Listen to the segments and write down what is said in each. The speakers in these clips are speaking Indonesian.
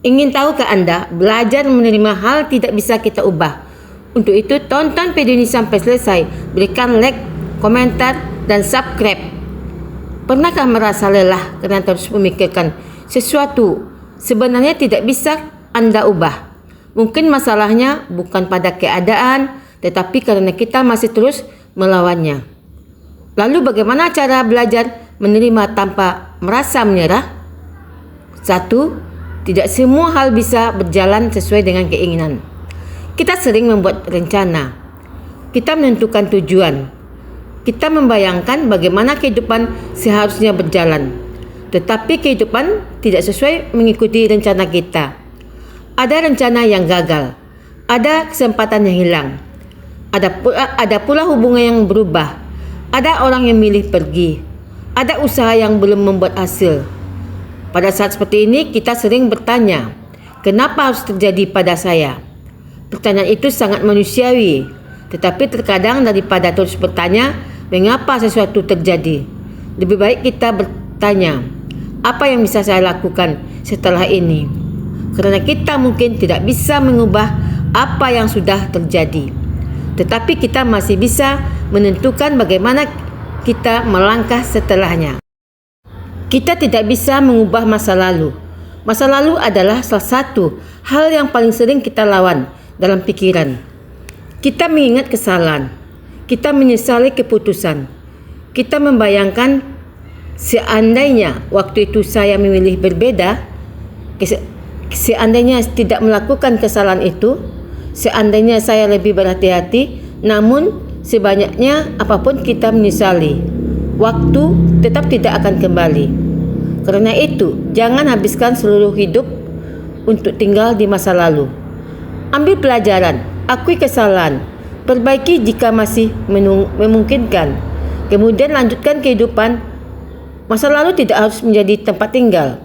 Ingin tahukah Anda, belajar menerima hal tidak bisa kita ubah? Untuk itu, tonton video ini sampai selesai. Berikan like, komentar, dan subscribe. Pernahkah merasa lelah karena terus memikirkan sesuatu sebenarnya tidak bisa Anda ubah? Mungkin masalahnya bukan pada keadaan, tetapi karena kita masih terus melawannya. Lalu bagaimana cara belajar menerima tanpa merasa menyerah? 1. Tidak semua hal bisa berjalan sesuai dengan keinginan. Kita sering membuat rencana. Kita menentukan tujuan. Kita membayangkan bagaimana kehidupan seharusnya berjalan. Tetapi kehidupan tidak sesuai mengikuti rencana kita. Ada rencana yang gagal. Ada kesempatan yang hilang. Ada pula hubungan yang berubah. Ada orang yang milih pergi. Ada usaha yang belum membuat hasil. Pada saat seperti ini, kita sering bertanya, kenapa harus terjadi pada saya? Pertanyaan itu sangat manusiawi, tetapi terkadang daripada terus bertanya, mengapa sesuatu terjadi? Lebih baik kita bertanya, apa yang bisa saya lakukan setelah ini? Karena kita mungkin tidak bisa mengubah apa yang sudah terjadi, tetapi kita masih bisa menentukan bagaimana kita melangkah setelahnya. Kita tidak bisa mengubah masa lalu. Masa lalu adalah salah satu hal yang paling sering kita lawan dalam pikiran. Kita mengingat kesalahan. Kita menyesali keputusan. Kita membayangkan seandainya waktu itu saya memilih berbeda, seandainya tidak melakukan kesalahan itu, seandainya saya lebih berhati-hati, namun sebanyaknya apapun kita menyesali, waktu tetap tidak akan kembali. Karena itu, jangan habiskan seluruh hidup untuk tinggal di masa lalu. Ambil pelajaran, akui kesalahan, perbaiki jika masih memungkinkan. Kemudian lanjutkan kehidupan. Masa lalu tidak harus menjadi tempat tinggal.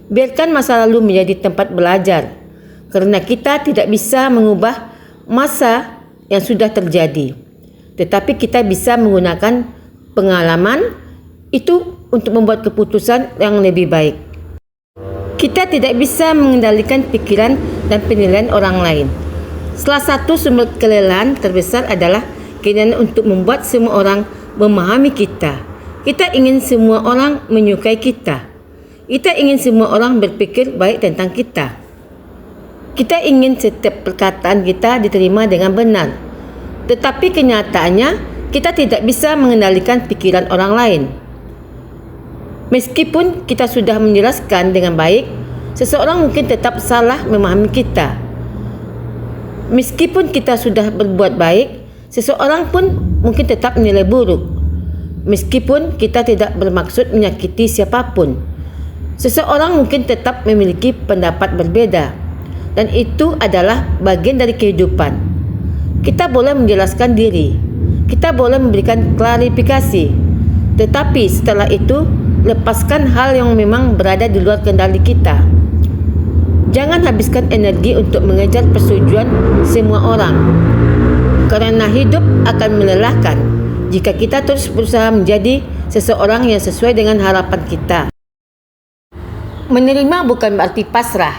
Biarkan masa lalu menjadi tempat belajar. Karena kita tidak bisa mengubah masa yang sudah terjadi. Tetapi kita bisa menggunakan pengalaman itu untuk membuat keputusan yang lebih baik. Kita tidak bisa mengendalikan pikiran dan penilaian orang lain. Salah satu sumber kelelahan terbesar adalah keinginan untuk membuat semua orang memahami kita. Kita ingin semua orang menyukai kita. Kita ingin semua orang berpikir baik tentang kita. Kita ingin setiap perkataan kita diterima dengan benar. Tetapi kenyataannya, kita tidak bisa mengendalikan pikiran orang lain. Meskipun kita sudah menjelaskan dengan baik, seseorang mungkin tetap salah memahami kita. Meskipun kita sudah berbuat baik, seseorang pun mungkin tetap menilai buruk. Meskipun kita tidak bermaksud menyakiti siapapun, seseorang mungkin tetap memiliki pendapat berbeda. Dan itu adalah bagian dari kehidupan. Kita boleh menjelaskan diri, kita boleh memberikan klarifikasi, tetapi setelah itu, lepaskan hal yang memang berada di luar kendali kita. Jangan habiskan energi untuk mengejar persetujuan semua orang, karena hidup akan melelahkan jika kita terus berusaha menjadi seseorang yang sesuai dengan harapan kita. Menerima bukan berarti pasrah.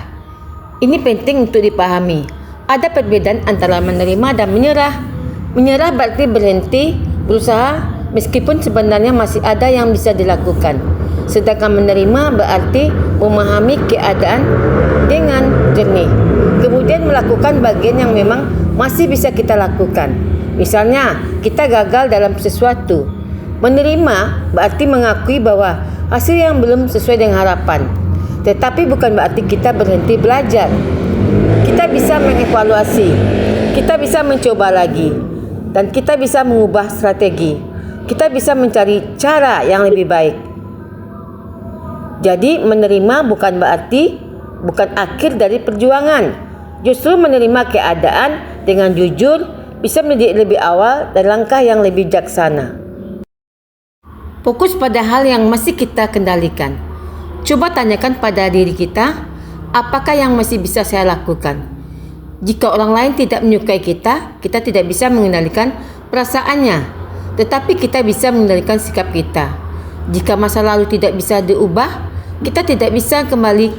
Ini penting untuk dipahami. Ada perbedaan antara menerima dan menyerah. Menyerah berarti berhenti berusaha meskipun sebenarnya masih ada yang bisa dilakukan. Sedangkan menerima berarti memahami keadaan dengan jernih. Kemudian melakukan bagian yang memang masih bisa kita lakukan. Misalnya, kita gagal dalam sesuatu. Menerima berarti mengakui bahwa hasil yang belum sesuai dengan harapan. Tetapi bukan berarti kita berhenti belajar. Kita bisa mengevaluasi. Kita bisa mencoba lagi. Dan kita bisa mengubah strategi. Kita bisa mencari cara yang lebih baik. Jadi menerima bukan akhir dari perjuangan. Justru menerima keadaan dengan jujur bisa menjadi lebih awal dan langkah yang lebih bijaksana. Fokus pada hal yang masih kita kendalikan. Coba tanyakan pada diri kita, apakah yang masih bisa saya lakukan? Jika orang lain tidak menyukai kita, kita tidak bisa mengendalikan perasaannya, tetapi kita bisa mengendalikan sikap kita. Jika masa lalu tidak bisa diubah, kita tidak bisa kembali ke